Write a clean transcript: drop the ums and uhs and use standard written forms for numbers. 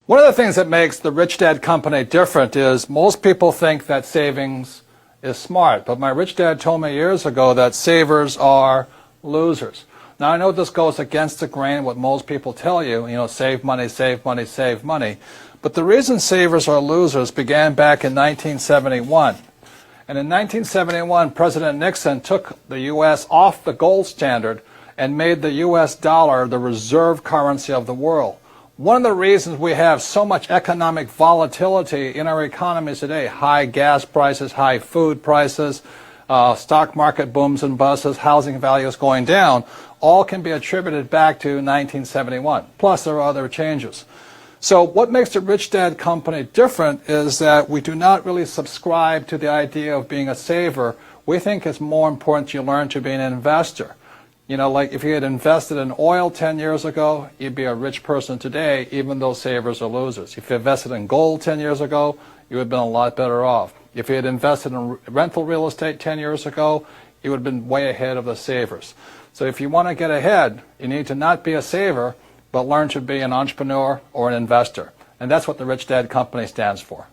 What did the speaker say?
One of the things that makes the Rich Dad Company different is most people think that savings is smart, but my rich dad told me years ago that savers are losers. Now I know this goes against the grain what most people tell you, save money, save money, save money. But the reason savers are losers began back in 1971. And in 1971, President Nixon took the U.S. off the gold standard and made the U.S. dollar the reserve currency of the world. One of the reasons we have so much economic volatility in our economies today, high gas prices, high food prices, stock market booms and busts, housing values going down, all can be attributed back to 1971. Plus, there are other changes. So what makes the Rich Dad Company different is that we do not really subscribe to the idea of being a saver. We think it's more important you learn to be an investor. Like if you had invested in oil 10 years ago, you'd be a rich person today, even though savers are losers. If you invested in gold 10 years ago, you would have been a lot better off. If you had invested in rental real estate 10 years ago, you would have been way ahead of the savers. So if you want to get ahead, you need to not be a saver, but learn to be an entrepreneur or an investor. And that's what the Rich Dad Company stands for.